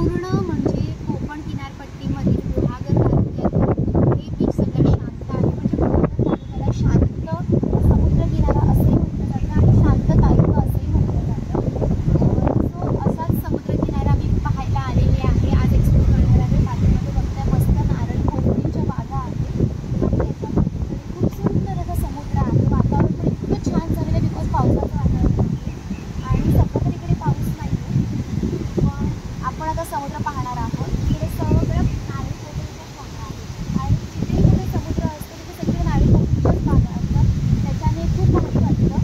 पूर्ण म्हणजे कोकण किनारपट्टीमधील गुहागर तालुक्यात हे बीच सगळं शांत आहे. म्हणजे गुहागर तालुक्याला शांत समुद्र किनारा असेही म्हटलं जातं आणि शांत तालुका असेही म्हटलं जातं. सो असाच समुद्र किनारा मी पाहायला आलेली आहे. आज एक्सप्लोर करणार आहे. पाठीमागे बघताय मस्त नारळ पोफळीच्या बागा आहेत आणि त्याच्यामध्ये खूप सुंदर असा समुद्र आहे. वातावरण पण इतकं छान झालेलं आहे बिकॉज पावसाचं वातावरण आहे आणि सध्या तर इकडे पाऊस नाही आहे. पण आपण आता समुद्र पाहणार आहोत. इकडे सगळं नारळ पोफळीच्याच बागा आहेत आणि जिथेही कुठे समुद्र असतो तिथे सगळे नारळ पोफळीच्याच बागा असतात. त्याच्याने खूप भारी वाटतं.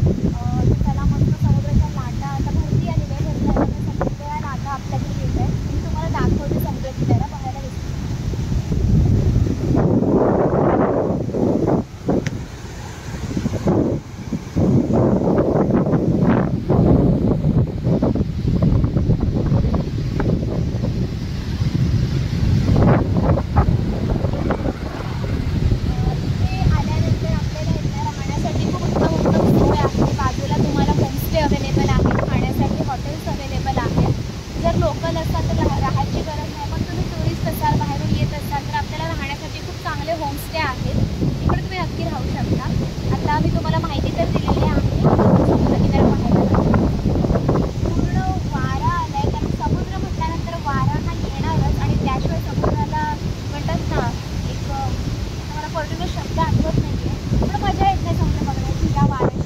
त्याला मस्त समुद्राच्या लाटा आता भरती आलेल्या आहे. भरती आल्यामुळे सगळ्या लाटा आपल्याकडे येत आहेत. मी तुम्हाला दाखवते समुद्र किनारा पाहायला दिसतो. लोकल असतात तर राहायची गरज नाही. पण तुम्ही टुरिस्ट असाल, बाहेरून येत असाल तर आपल्याला राहण्यासाठी खूप चांगले होमस्टे आहेत. तिकडे तुम्ही नक्की राहू शकता. आता मी तुम्हाला माहिती तर दिलेली आहे. समुद्र किनारा पाहायला पूर्ण वारा आला आहे. कारण समुद्र म्हटल्यानंतर वारा हा येणारच आणि त्याशिवाय समुद्राला म्हणतात ना एक मला पर्टिक्युलर शब्द आठवत नाही आहे पण मजा येत नाही समुद्र बघण्याची या वाऱ्याशी.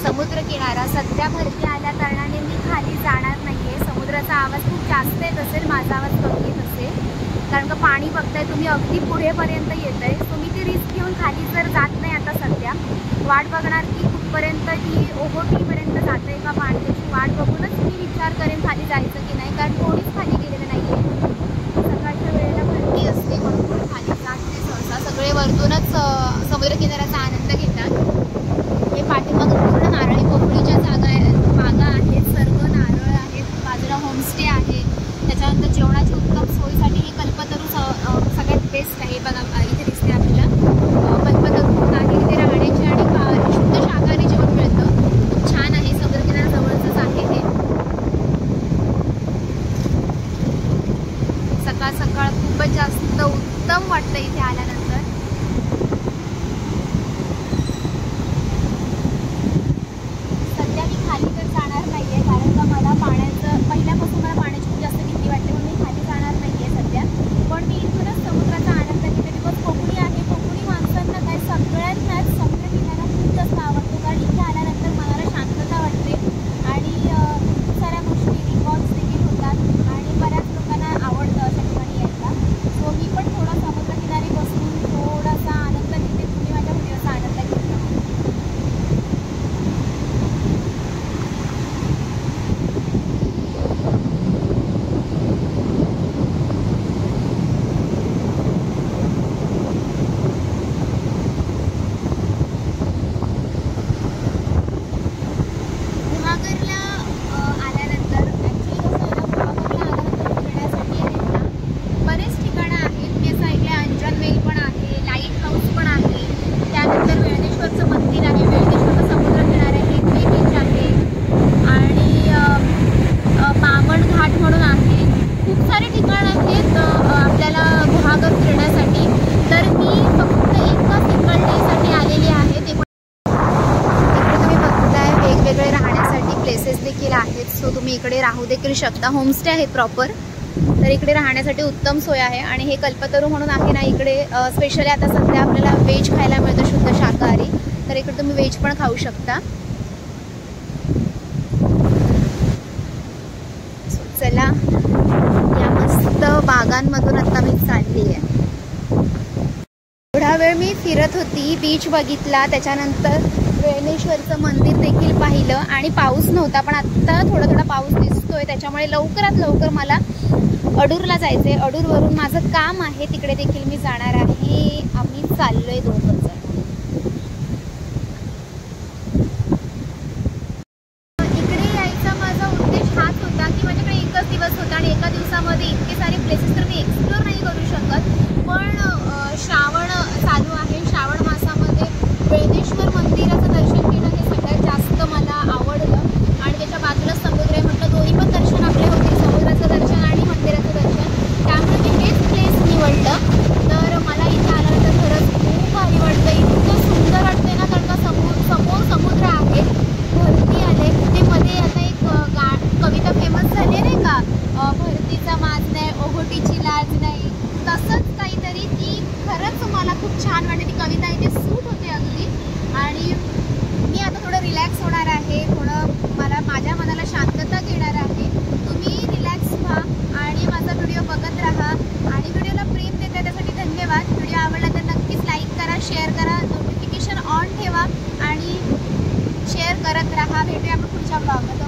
समुद्र किनारा सध्या भरती आल्या कारणाने मी खाली जाणार नाही आहे. समुद्राचा आवाज खूप जास्त येत असेल, माझा आवाज कमी येत असेल कारण का पाणी बघताय तुम्ही अगदी पुढेपर्यंत येत आहे. सो मी ती रिस्क घेऊन खाली जर जात नाही आता सध्या वाट बघणार की कुठपर्यंत ती ओहोटीपर्यंत जाते का पाणी त्याची वाट बघूनच मी विचार करेन खाली जायचं की नाही. कारण कोणीच खाली गेलेलं नाही आहे. सकाळच्या वेळेला भरती असते म्हणून कोणी खाली जात नाही सहसा. सगळे वरतूनच समुद्रकिनाऱ्याचा आनंद घेतात. हे पाठीमागं पूर्ण नारळी पोफळीच्या बागा आहेत. सर्व नारळ आहेत. बाजूला होमस्टे आहे. त्याच्यानंतर जेवणाची उत्तम सोयीसाठी ही कल्पतरू सगळ्यात बेस्ट आहे. बघा इथे दिसते आपल्याला कल्पतरू आहे. इथे राहण्याची आणि शुद्ध शाकाहारी जेवण मिळतं. खूप छान आहे. समुद्रकिनारा जवळचंच आहे हे. सकाळ सकाळ खूपच जास्त उत्तम वाटतं इथे आल्यानंतर. सो तुम्ही इकडे राहू देखील शकता. होमस्टे आहेत प्रॉपर. तर इकडे राहण्यासाठी उत्तम सोय आहे. आणि हे कल्पतरू म्हणून आहे ना इकडे स्पेशली आता सध्या आपल्याला व्हेज खायला मिळतं, शुद्ध शाकाहारी. तर इकडे तुम्ही व्हेज पण खाऊ शकता. चला या मस्त बागांमधून आता मी चालली आहे. थोडा वेळ मी फिरत होती, बीच बघितला, त्याच्यानंतर वेणेश्वरचं मंदिर देखील पाहिलं आणि पाऊस नव्हता, पण आत्ता थोडा थोडा पाऊस दिसतोय, त्याच्यामुळे लवकरात लवकर मला अडूरला जायचं आहे. अडूरवरून माझं काम आहे, तिकडे देखील मी जाणार आहे. आम्ही चाललोय दोघं जण. इकडे यायचा माझा उद्देश हाच होता की माझ्याकडे एकच दिवस होता आणि एका दिवसामध्ये इतके सारे प्लेसेस तर मी एक्सप्लोर नाही करू शकत, पण श्रावण चालू आहे. श्रावण मासामध्ये वेणेश्वर मंदिराचं दर्शन घेणं हे सगळ्यात जास्त मला आवडलं आणि त्याच्या बाजूला समुद्र आहे म्हटलं, दोन्ही पण दर्शन आपले होतील, समुद्राचं दर्शन आणि मंदिराचं दर्शन. त्यामुळे मी हेच प्लेस निवडलं. तर मला इथे आल्यानंतर खरंच खूप भारी वाटतं, इतकं सुंदर वाटतंय ना, कारण का समोर समुद्र आहे, भरती आले. ते मध्ये आता एक कविता फेमस झाली नाही का, भरतीचा माज नाही ओहोटीची लाज नाही, तसंच काहीतरी. ती खरंच मला खूप छान वाटते, ती कविता इथे सूट होते अगदी. आणि मी आता थोडं रिलॅक्स होणार आहे, थोडं माझ्या मनाला शांतता घेणार आहे. तुम्ही रिलॅक्स व्हा आणि माझा व्हिडिओ बघत राहा आणि व्हिडिओला प्रेम देता त्यासाठी धन्यवाद. व्हिडिओ आवडला तर नक्कीच लाईक करा, शेअर करा, नोटिफिकेशन ऑन ठेवा आणि शेअर करत राहा. भेटूया आपण पुढच्या ब्लॉगमध्ये.